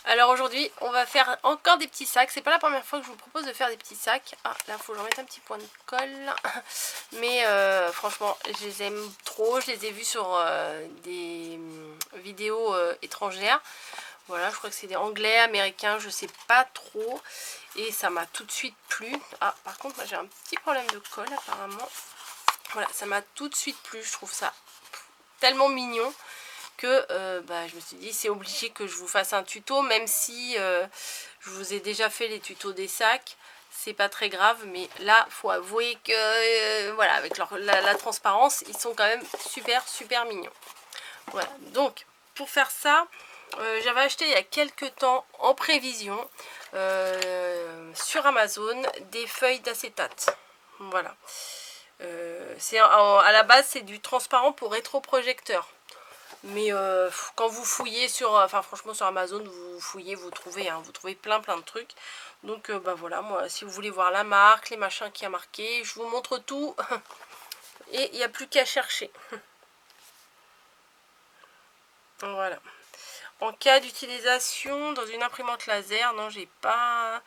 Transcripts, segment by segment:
Alors aujourd'hui, on va faire encore des petits sacs. C'est pas la première fois que je vous propose de faire des petits sacs. Ah, là, il faut que j'en mette un petit point de colle. Mais franchement, je les aime trop. Je les ai vus sur des vidéos étrangères. Voilà, je crois que c'est des anglais, américains, je sais pas trop. Et ça m'a tout de suite plu. Ah, par contre, moi j'ai un petit problème de colle apparemment. Voilà, ça m'a tout de suite plu. Je trouve ça tellement mignon que je me suis dit c'est obligé que je vous fasse un tuto, même si je vous ai déjà fait les tutos des sacs, c'est pas très grave, mais là faut avouer que voilà, avec la transparence, ils sont quand même super mignons. Voilà, donc pour faire ça, j'avais acheté il y a quelques temps en prévision sur Amazon des feuilles d'acétate. Voilà, à la base c'est du transparent pour rétroprojecteur. Mais quand vous fouillez franchement sur Amazon, vous fouillez, vous trouvez, hein, vous trouvez plein de trucs. Donc voilà, moi si vous voulez voir la marque, les machins qui a marqué, je vous montre tout. Et il n'y a plus qu'à chercher. Voilà. En cas d'utilisation dans une imprimante laser, non j'ai pas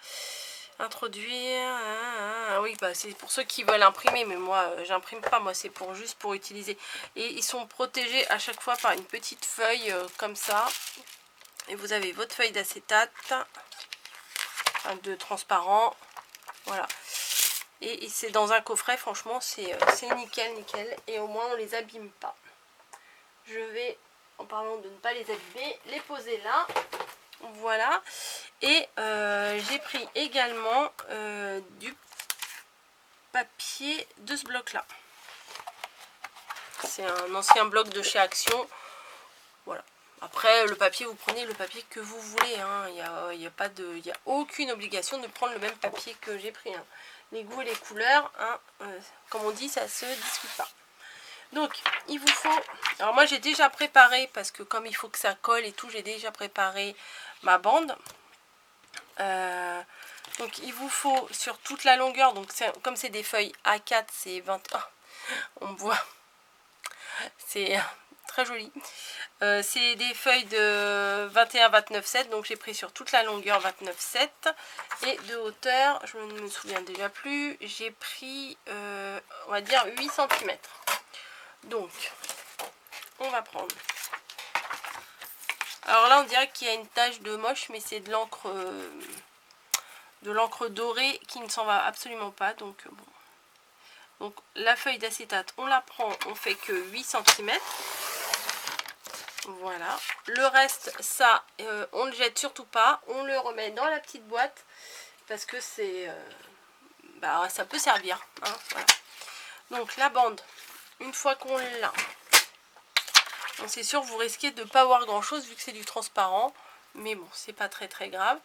introduire. Oui, bah c'est pour ceux qui veulent imprimer, mais moi j'imprime pas, moi c'est juste pour utiliser. Et ils sont protégés à chaque fois par une petite feuille comme ça. Et vous avez votre feuille d'acétate, de transparent, voilà. Et c'est dans un coffret, franchement c'est nickel. Et au moins on les abîme pas. Je vais, en parlant de ne pas les abîmer, les poser là. Voilà. Et j'ai pris également du papier de ce bloc là. C'est un ancien bloc de chez Action. Voilà. Après le papier, vous prenez le papier que vous voulez, hein. Il n'y a aucune obligation de prendre le même papier que j'ai pris, hein. Les goûts et les couleurs, hein, comme on dit, ça se discute pas. Donc il vous faut, alors moi j'ai déjà préparé, parce que comme il faut que ça colle et tout, j'ai déjà préparé ma bande. Donc il vous faut sur toute la longueur, donc comme c'est des feuilles A4, c'est 20, oh, on voit, c'est très joli. C'est des feuilles de 21-29,7, donc j'ai pris sur toute la longueur 29,7. Et de hauteur, je ne me souviens déjà plus, j'ai pris, on va dire 8 cm. Donc, on va prendre. Alors là, on dirait qu'il y a une tache de moche, mais c'est de l'encre dorée qui ne s'en va absolument pas. Donc, bon. Donc, la feuille d'acétate, on la prend, on fait que 8 cm. Voilà, le reste ça on ne le jette surtout pas, on le remet dans la petite boîte parce que c'est ça peut servir, hein, voilà. Donc la bande, une fois qu'on l'a, c'est sûr vous risquez de ne pas voir grand chose vu que c'est du transparent, mais bon c'est pas très grave.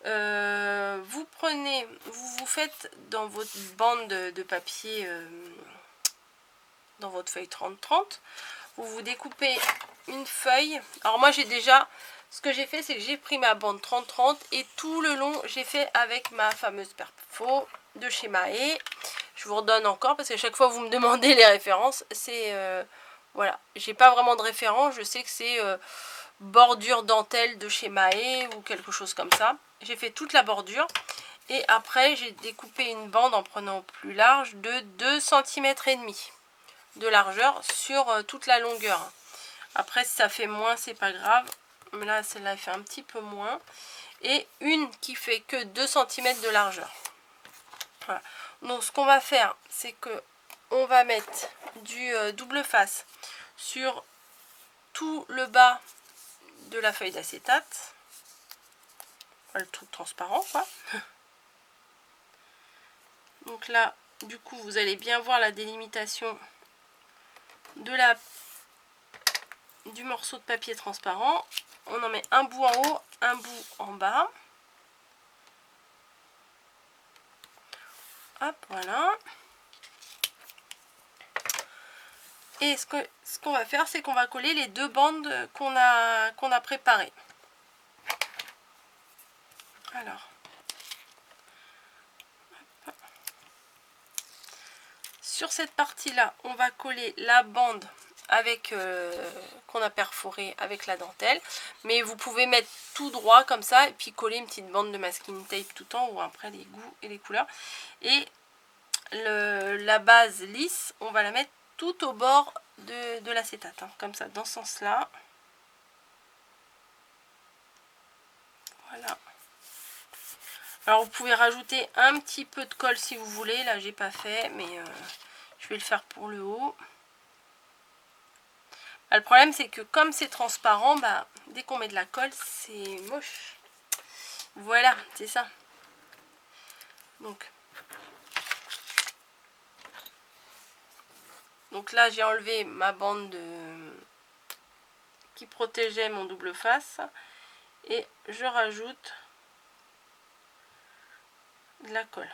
Vous prenez, vous faites dans votre bande de papier, dans votre feuille 30-30, vous découpez une feuille. Alors moi j'ai déjà, ce que j'ai fait c'est que j'ai pris ma bande 30-30 et tout le long j'ai fait avec ma fameuse Perfo de chez Mahé. Je vous redonne encore parce que chaque fois vous me demandez les références, c'est voilà, j'ai pas vraiment de référence, je sais que c'est bordure dentelle de chez Mahé ou quelque chose comme ça. J'ai fait toute la bordure et après j'ai découpé une bande en prenant plus large de 2,5 cm de largeur sur toute la longueur. Après si ça fait moins c'est pas grave, mais là celle-là elle fait un petit peu moins. Et une qui fait que 2 cm de largeur. Voilà. Donc ce qu'on va faire c'est que on va mettre du double face sur tout le bas de la feuille d'acétate, le truc transparent quoi. Donc là du coup vous allez bien voir la délimitation du morceau de papier transparent. On en met un bout en haut, un bout en bas. Hop, voilà. Et ce qu'on va faire, c'est qu'on va coller les deux bandes qu'on a préparées. Alors. Sur cette partie-là, on va coller la bande avec qu'on a perforé avec la dentelle, mais vous pouvez mettre tout droit comme ça et puis coller une petite bande de masking tape tout en haut, après les goûts et les couleurs. Et la base lisse, on va la mettre tout au bord de l'acétate, hein, comme ça, dans ce sens là. Voilà. Alors vous pouvez rajouter un petit peu de colle si vous voulez, là j'ai pas fait, mais je vais le faire pour le haut. Le problème c'est que comme c'est transparent, bah, dès qu'on met de la colle c'est moche. Voilà, c'est ça. Donc là j'ai enlevé ma bande qui protégeait mon double face et je rajoute de la colle.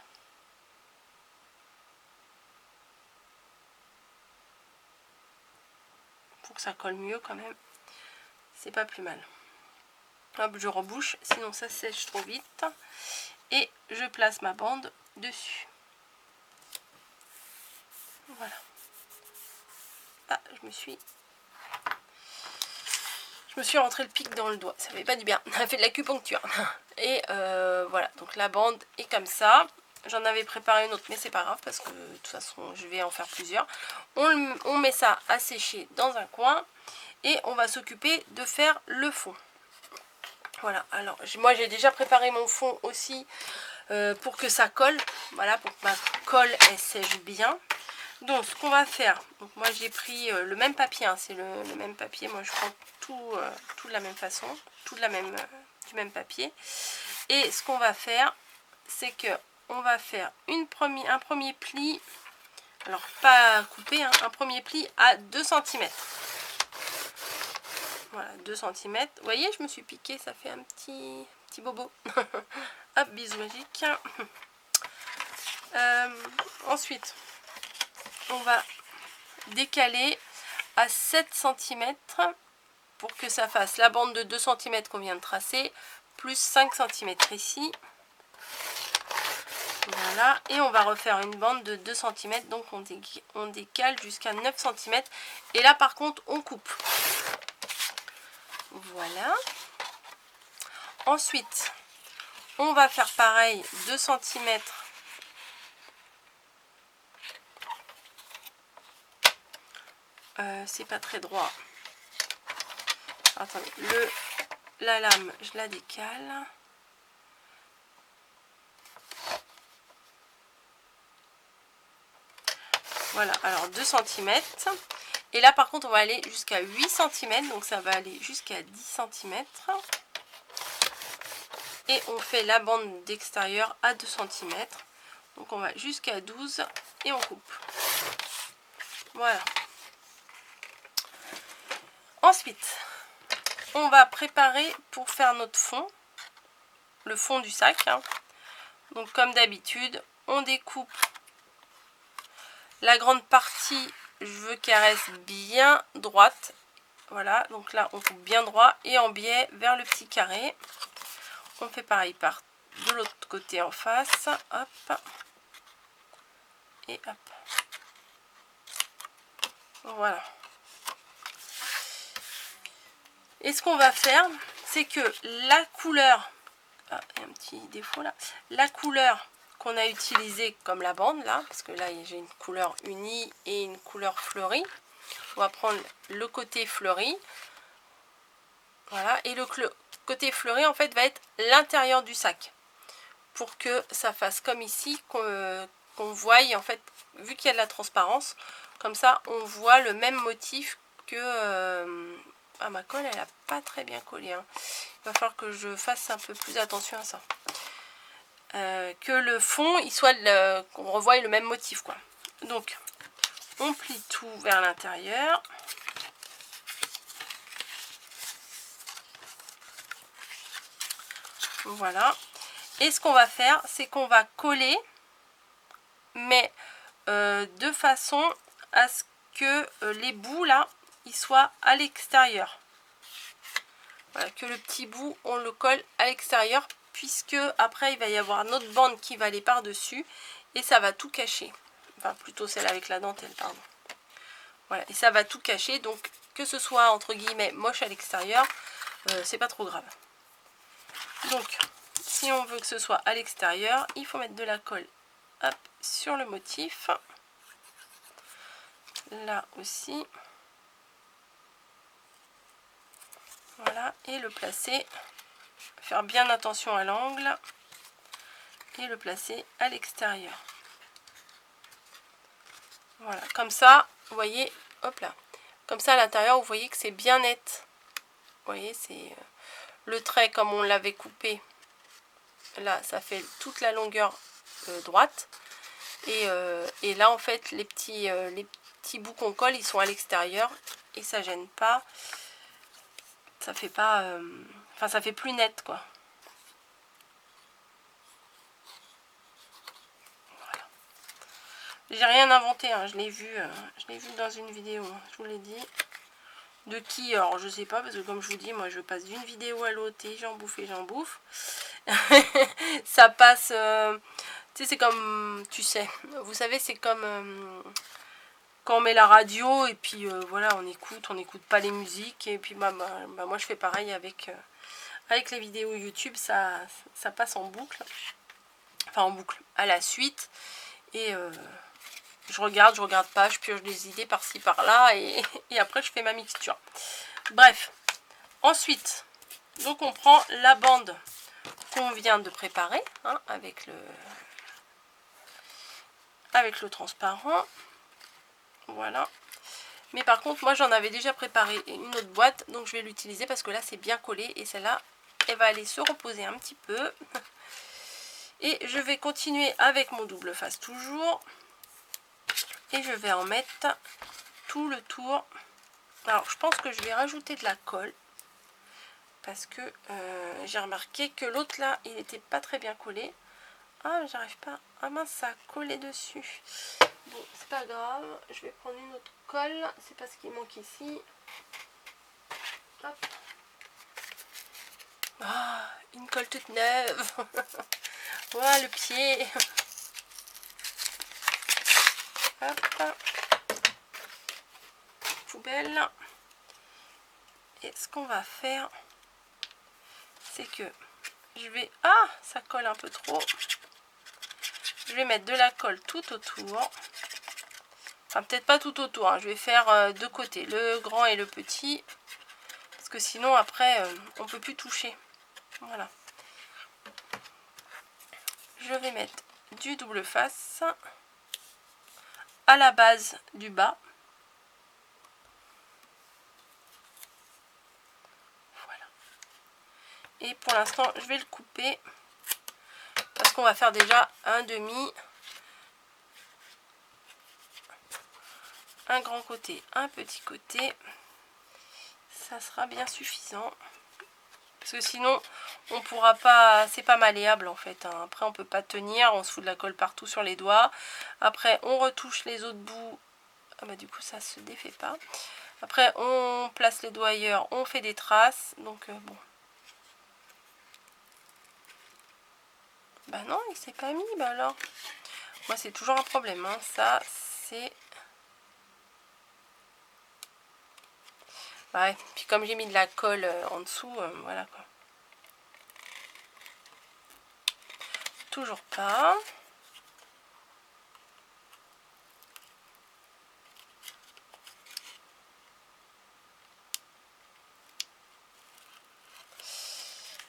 Pour que ça colle mieux quand même, c'est pas plus mal. Hop, je rebouche, sinon ça sèche trop vite. Et je place ma bande dessus. Voilà. Ah, je me suis rentré le pic dans le doigt, ça fait pas du bien, ça fait de l'acupuncture. Et voilà, donc la bande est comme ça. J'en avais préparé une autre, mais c'est pas grave parce que de toute façon je vais en faire plusieurs. On met ça à sécher dans un coin et on va s'occuper de faire le fond. Voilà, alors moi j'ai déjà préparé mon fond aussi pour que ça colle. Voilà, pour que ma colle elle sèche bien. Donc ce qu'on va faire, donc moi j'ai pris le même papier, hein, c'est le même papier, moi je prends tout de la même façon, tout de du même papier. Et ce qu'on va faire, c'est que on va faire un premier pli, alors pas coupé, hein, un premier pli à 2 cm. Voilà, 2 cm. Vous voyez, je me suis piqué, ça fait un petit bobo. Hop, bisous magique. Ensuite, on va décaler à 7 cm pour que ça fasse la bande de 2 cm qu'on vient de tracer, plus 5 cm ici. Voilà, et on va refaire une bande de 2 cm, donc on décale jusqu'à 9 cm. Et là par contre, on coupe. Voilà. Ensuite, on va faire pareil, 2 cm. C'est pas très droit. Attendez, la lame, je la décale. Voilà, alors 2 cm. Et là par contre on va aller jusqu'à 8 cm, donc ça va aller jusqu'à 10 cm. Et on fait la bande d'extérieur à 2 cm. Donc on va jusqu'à 12 et on coupe. Voilà. Ensuite, on va préparer pour faire notre fond, le fond du sac, hein. Donc comme d'habitude, on découpe la grande partie, je veux qu'elle reste bien droite. Voilà, donc là on coupe bien droit et en biais vers le petit carré. On fait pareil par de l'autre côté en face. Hop. Et hop. Voilà. Et ce qu'on va faire, c'est que la couleur, ah, il y a un petit défaut là, la couleur qu'on a utilisée comme la bande là, parce que là j'ai une couleur unie et une couleur fleurie, on va prendre le côté fleuri, voilà, et le côté fleuri en fait va être l'intérieur du sac, pour que ça fasse comme ici, qu'on voie en fait, vu qu'il y a de la transparence, comme ça on voit le même motif que... ah, ma colle elle a pas très bien collé, hein. Il va falloir que je fasse un peu plus attention à ça, que le fond il soit qu'on revoie le même motif quoi. Donc on plie tout vers l'intérieur. Voilà, et ce qu'on va faire c'est qu'on va coller, mais de façon à ce que les bouts là ils soient à l'extérieur. Voilà, que le petit bout on le colle à l'extérieur, puisque après il va y avoir notre bande qui va aller par dessus et ça va tout cacher, enfin plutôt celle avec la dentelle, pardon. Voilà, et ça va tout cacher, donc que ce soit entre guillemets moche à l'extérieur, c'est pas trop grave. Donc si on veut que ce soit à l'extérieur, il faut mettre de la colle, hop, sur le motif, là aussi, voilà, et le placer, faire bien attention à l'angle, et le placer à l'extérieur. Voilà, comme ça, vous voyez, hop là, comme ça à l'intérieur, vous voyez que c'est bien net. Vous voyez, c'est le trait comme on l'avait coupé. Là, ça fait toute la longueur droite. Et là, en fait, les petits bouts qu'on colle, ils sont à l'extérieur. Et ça gêne pas. Ça fait pas... enfin, ça fait plus net, quoi. Voilà. J'ai rien inventé, hein. Je l'ai vu dans une vidéo, hein, je vous l'ai dit. De qui? Alors, je sais pas, parce que comme je vous dis, moi, je passe d'une vidéo à l'autre et j'en bouffe. Ça passe... tu sais, c'est comme... Tu sais, vous savez, c'est comme... quand on met la radio et puis voilà, on n'écoute pas les musiques. Et puis moi, je fais pareil avec les vidéos YouTube, ça passe en boucle. Enfin, en boucle, à la suite. Et je regarde pas, je pioche des idées par-ci, par-là. Et après, je fais ma mixture. Bref. Ensuite, donc on prend la bande qu'on vient de préparer, hein, avec le transparent. Voilà. Mais par contre, moi j'en avais déjà préparé une autre boîte, donc je vais l'utiliser parce que là c'est bien collé et celle-là, elle va aller se reposer un petit peu. Et je vais continuer avec mon double face toujours. Et je vais en mettre tout le tour. Alors je pense que je vais rajouter de la colle. Parce que j'ai remarqué que l'autre là, il n'était pas très bien collé. Ah, j'arrive pas. Ah mince, ça a collé dessus. Bon, c'est pas grave. Je vais prendre une autre colle. C'est pas ce qui manque ici. Hop. Ah, une colle toute neuve. Voilà le pied. Hop. Poubelle. Et ce qu'on va faire, c'est que je vais... Ah, ça colle un peu trop. Je vais mettre de la colle tout autour. Enfin, peut-être pas tout autour. Hein. Je vais faire deux côtés, le grand et le petit. Parce que sinon, après, on ne peut plus toucher. Voilà. Je vais mettre du double face à la base du bas. Voilà. Et pour l'instant, je vais le couper. Parce qu'on va faire déjà un demi. Un grand côté, un petit côté. Ça sera bien suffisant. Parce que sinon, on pourra pas... C'est pas malléable en fait. Hein. Après, on peut pas tenir. On se fout de la colle partout sur les doigts. Après, on retouche les autres bouts. Ah bah du coup, ça se défait pas. Après, on place les doigts ailleurs. On fait des traces. Donc, bon. Bah non, il s'est pas mis. Bah alors. Moi, c'est toujours un problème. Hein. Ça, c'est... Ouais, puis comme j'ai mis de la colle en dessous, voilà quoi. Toujours pas.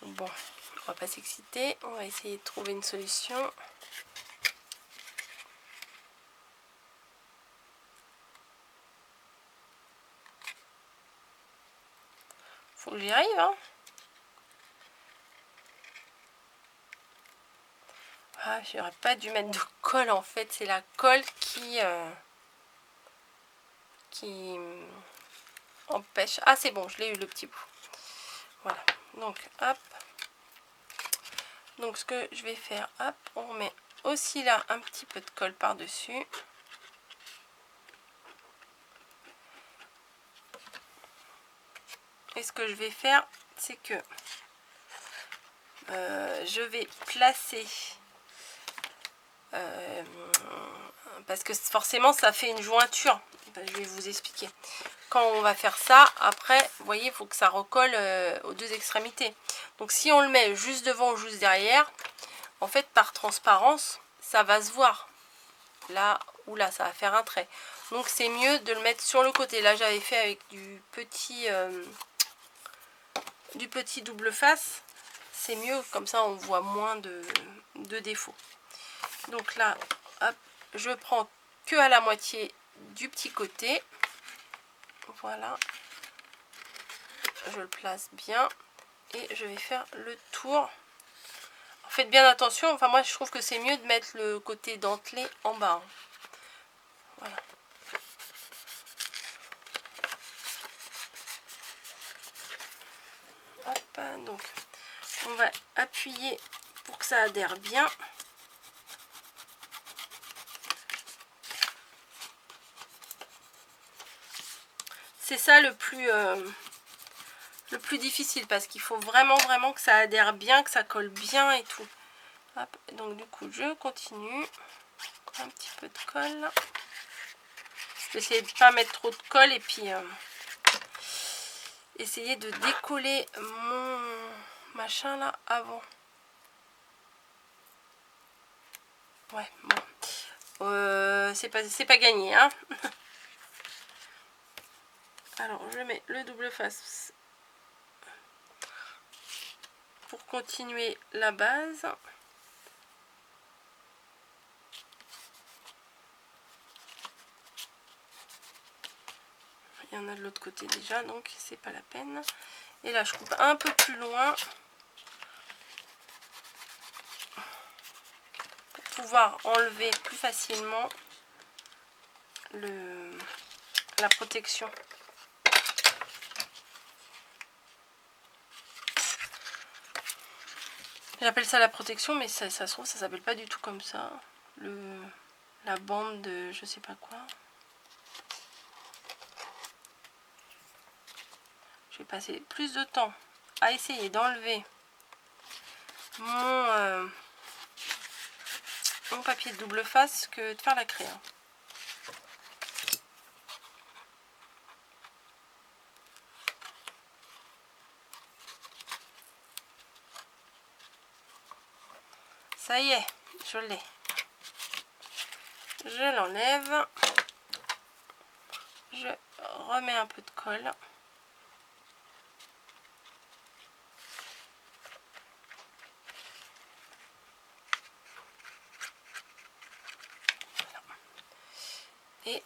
Bon, on va pas s'exciter, on va essayer de trouver une solution. Faut que j'y arrive, hein. Ah, j'aurais pas dû mettre de colle en fait, c'est la colle qui empêche. Ah, c'est bon, je l'ai eu le petit bout. Voilà, donc hop. Donc ce que je vais faire, hop, on remet aussi là un petit peu de colle par-dessus. Et ce que je vais faire, c'est que je vais placer parce que forcément ça fait une jointure. Je vais vous expliquer. Quand on va faire ça, après, vous voyez, il faut que ça recolle aux deux extrémités. Donc si on le met juste devant ou juste derrière, en fait, par transparence, ça va se voir. Là ou là, ça va faire un trait. Donc c'est mieux de le mettre sur le côté. Là, j'avais fait avec du petit double face. C'est mieux, comme ça, on voit moins de défauts. Donc là, hop, je prends que à la moitié du petit côté. Voilà. Je le place bien. Et je vais faire le tour. Faites bien attention. Enfin, moi, je trouve que c'est mieux de mettre le côté dentelé en bas. Voilà. Hop, donc, on va appuyer pour que ça adhère bien. C'est ça le plus difficile, parce qu'il faut vraiment que ça adhère bien, que ça colle bien et tout. Hop, donc du coup je continue. Un petit peu de colle. Je vais essayer de ne pas mettre trop de colle et puis essayer de décoller mon machin là avant. Ouais, bon. C'est pas gagné, hein. Alors je mets le double face pour continuer la base. Il y en a de l'autre côté déjà, donc c'est pas la peine. Et là je coupe un peu plus loin pour pouvoir enlever plus facilement la protection. J'appelle ça la protection, mais ça se trouve ça s'appelle pas du tout comme ça. La bande de je sais pas quoi. Je vais passer plus de temps à essayer d'enlever mon papier de double face que de faire la craie. Ça y est, je l'ai. Je l'enlève. Je remets un peu de colle. Et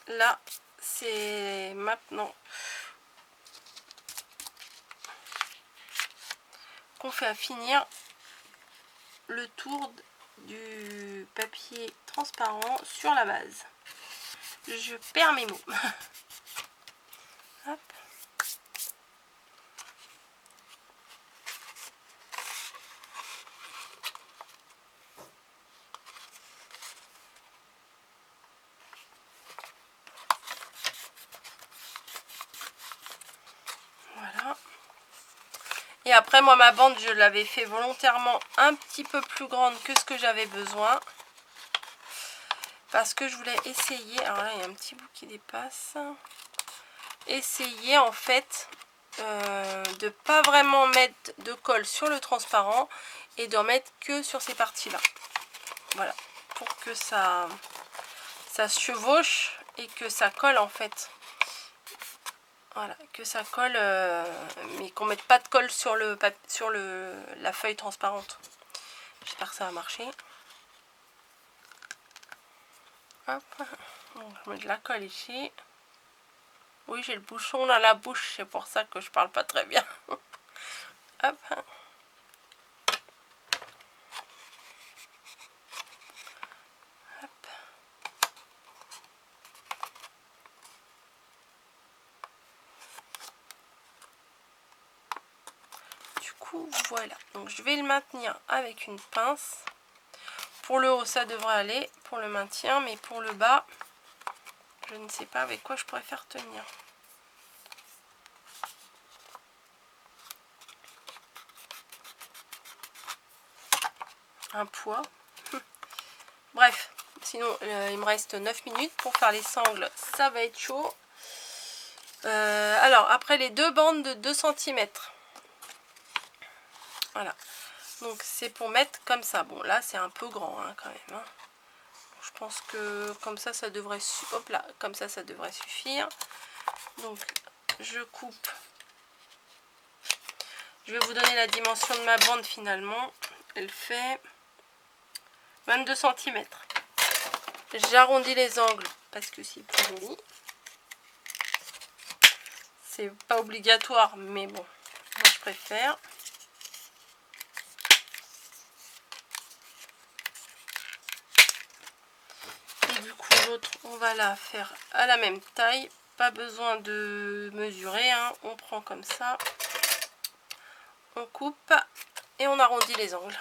là, c'est maintenant qu'on fait à finir le tour du papier transparent sur la base. Je perds mes mots. Hop. Voilà. Et après, moi, ma bande, je l'avais fait volontairement un petit peu plus grande que ce que j'avais besoin. Parce que je voulais essayer, alors là il y a un petit bout qui dépasse, essayer en fait de pas vraiment mettre de colle sur le transparent et d'en mettre que sur ces parties là. Voilà, pour que ça se chevauche et que ça colle en fait. Voilà, que ça colle, mais qu'on mette pas de colle sur la feuille transparente. J'espère que ça va marcher. Hop. Donc, je mets de la colle ici. Oui, j'ai le bouchon dans la bouche, c'est pour ça que je parle pas très bien. Hop. Hop. Du coup, voilà. Donc, je vais le maintenir avec une pince. Pour le haut, ça devrait aller pour le maintien, mais pour le bas, je ne sais pas avec quoi je pourrais faire tenir. Un poids. Bref, sinon il me reste 9 minutes pour faire les sangles, ça va être chaud. Alors après les deux bandes de 2 cm. Voilà. Donc c'est pour mettre comme ça. Bon là c'est un peu grand hein, quand même. Hein. Je pense que comme ça devrait hop là, comme ça devrait suffire. Donc je coupe. Je vais vous donner la dimension de ma bande finalement. Elle fait 22 cm. J'arrondis les angles parce que c'est plus joli. C'est pas obligatoire, mais bon, moi je préfère. Et du coup l'autre, on va la faire à la même taille. Pas besoin de mesurer, hein. On prend comme ça. On coupe et on arrondit les angles.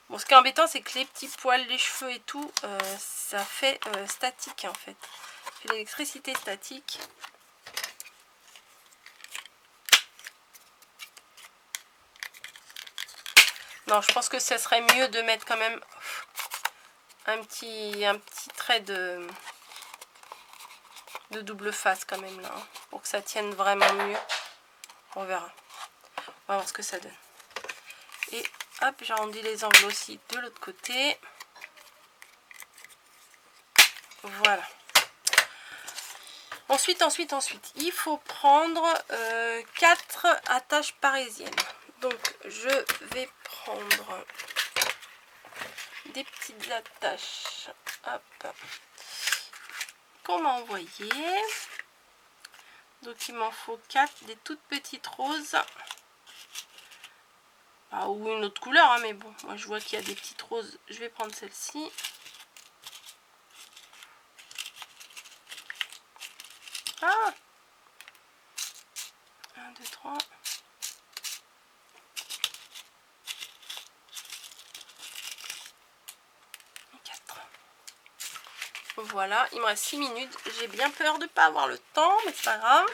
Bon, ce qui est embêtant, c'est que les petits poils, les cheveux et tout, ça fait statique en fait. Ça fait l'électricité statique. Non, je pense que ça serait mieux de mettre quand même un petit trait de double face quand même là, hein, pour que ça tienne vraiment mieux. On verra. On va voir ce que ça donne. Et hop, j'arrondis les angles aussi de l'autre côté. Voilà. Ensuite, il faut prendre 4 attaches parisiennes. Donc, je vais prendre des petites attaches qu'on m'a envoyées. Donc, il m'en faut 4, des toutes petites roses. Ah, ou une autre couleur, hein, mais bon, moi je vois qu'il y a des petites roses. Je vais prendre celle-ci. Ah 1, 2, 3. Voilà, il me reste 6 minutes. J'ai bien peur de ne pas avoir le temps, mais c'est pas grave.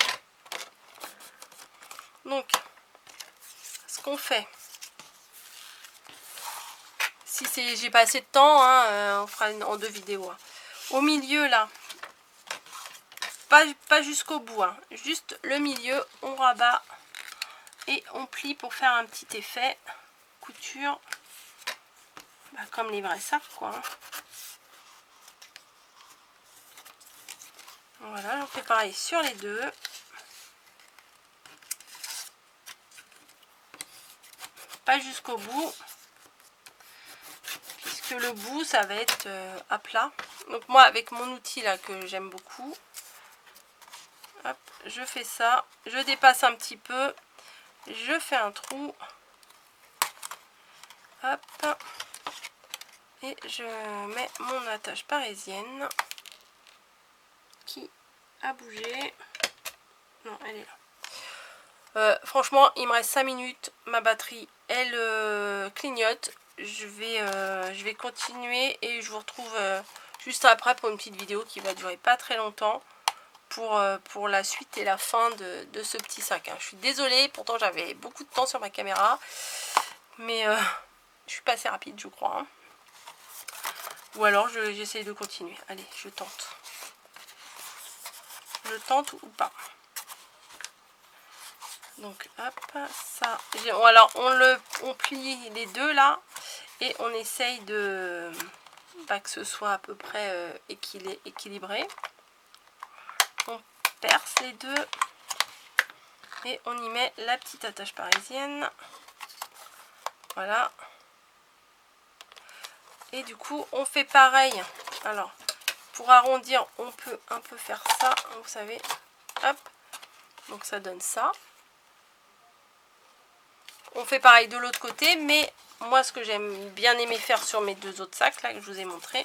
Donc, ce qu'on fait, si j'ai pas assez de temps, hein, on fera en 2 vidéos. Hein. Au milieu, là, pas jusqu'au bout, hein, juste le milieu, on rabat et on plie pour faire un petit effet couture, bah, comme les vrais sacs, quoi. Hein. Voilà, on fait pareil sur les deux. Pas jusqu'au bout, puisque le bout, ça va être à plat. Donc moi, avec mon outil là que j'aime beaucoup, hop, je fais ça. Je dépasse un petit peu. Je fais un trou. Hop. Et je mets mon attache parisienne qui a bougé. Non, elle est là. Franchement, il me reste 5 minutes. Ma batterie, elle clignote. Je vais continuer et je vous retrouve juste après pour une petite vidéo qui va durer pas très longtemps pour la suite et la fin de ce petit sac. Hein. Je suis désolée, pourtant j'avais beaucoup de temps sur ma caméra, mais je suis pas assez rapide, je crois. Hein. Ou alors j'essaye de continuer. Allez, je tente. Je tente ou pas. Donc hop, ça. Alors on plie les deux là et on essaye de que ce soit à peu près équilibré. On perce les deux et on y met la petite attache parisienne. Voilà. Et du coup on fait pareil. Alors pour arrondir on peut un peu faire ça, vous savez. Hop. Donc ça donne ça. On fait pareil de l'autre côté, mais moi ce que j'aime bien aimer faire sur mes deux autres sacs là que je vous ai montré,